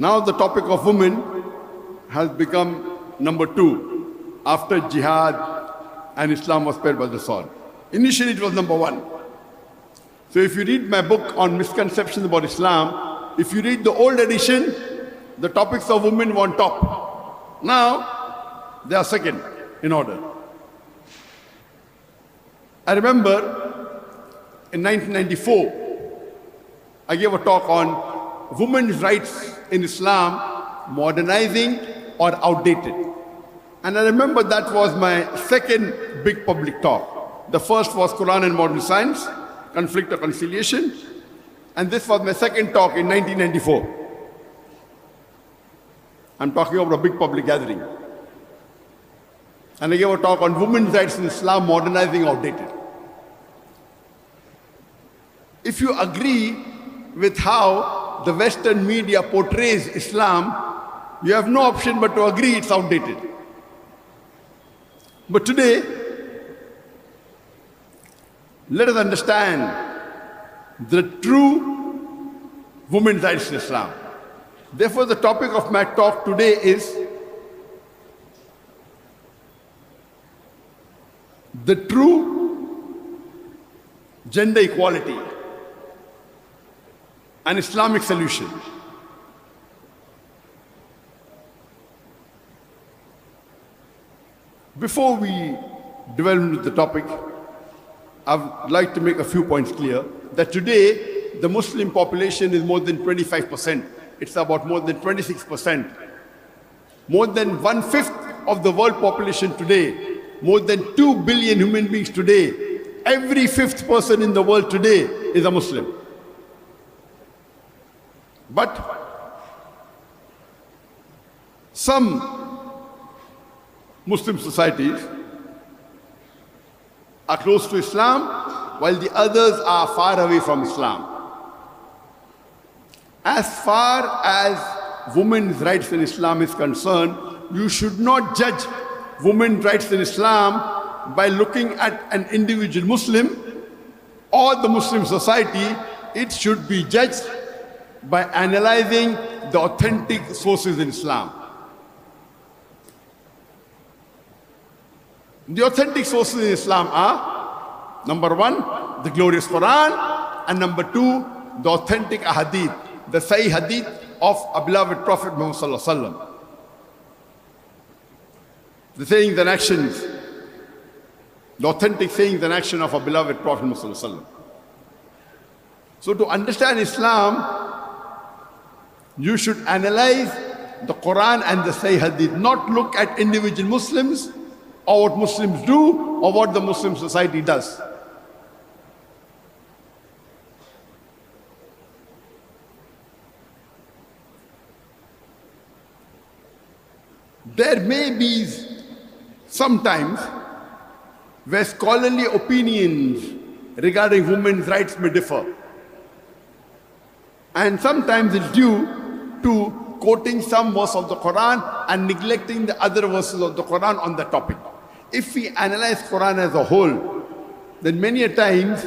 Now the topic of women has become number 2 after jihad and Islam was spared by the sword. Initially it was number 1. So if you read my book on misconceptions about Islam, if you read the old edition, the topics of women were on top. Now they are second in order. I remember in 1994, I gave a talk on women's rights in Islam, modernizing or outdated. And I remember that was my second big public talk. The first was Quran and Modern Science, Conflict or Conciliation. And this was my second talk in 1994. I'm talking about a big public gathering. And I gave a talk on women's rights in Islam, modernizing, outdated. If you agree with how the Western media portrays Islam, you have no option but to agree it's outdated. But today, let us understand the true women's rights in Islam. Therefore, the topic of my talk today is the true gender equality, an Islamic solution. Before we delve into the topic, I would like to make a few points clear that today the Muslim population is more than 25%. It's about more than 26%. More than 1/5 of the world population today, more than 2 billion human beings today, every 5th person in the world today is a Muslim. But some Muslim societies are close to Islam, while the others are far away from Islam. As far as women's rights in Islam is concerned, you should not judge women's rights in Islam by looking at an individual Muslim or the Muslim society. It should be judged by analyzing the authentic sources in Islam. The authentic sources in Islam are, number 1, the glorious Quran, and number 2, the authentic ahadith, the Sahih hadith of our beloved Prophet Muhammad Sallallahu Alaihi Wasallam. The sayings and actions, the authentic sayings and action of our beloved Prophet Muhammad Sallallahu Alaihi Wasallam. So to understand Islam, you should analyze the Quran and the Sahih hadith, not look at individual Muslims or what Muslims do or what the Muslim society does. There may be sometimes where scholarly opinions regarding women's rights may differ. And sometimes it's due to quoting some verse of the Quran and neglecting the other verses of the Quran on the topic. If we analyze Quran as a whole, then many a times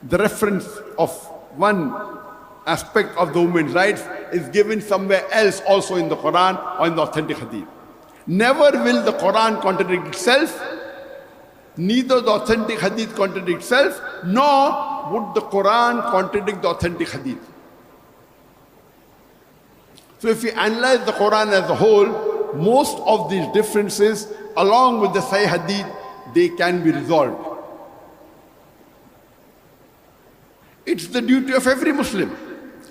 the reference of one aspect of the women's rights is given somewhere else also in the Quran or in the authentic hadith. Never will the Quran contradict itself, neither the authentic hadith contradict itself, nor would the Quran contradict the authentic hadith. So if we analyze the Quran as a whole, most of these differences, along with the Sahih hadith, they can be resolved. It's the duty of every Muslim,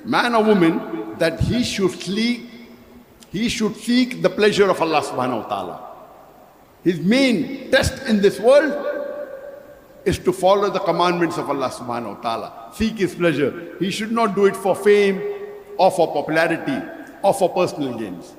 man or woman, that he should seek the pleasure of Allah subhanahu wa ta'ala. His main test in this world is to follow the commandments of Allah subhanahu wa ta'ala. Seek His pleasure. He should not do it for fame or for popularity or for personal gains.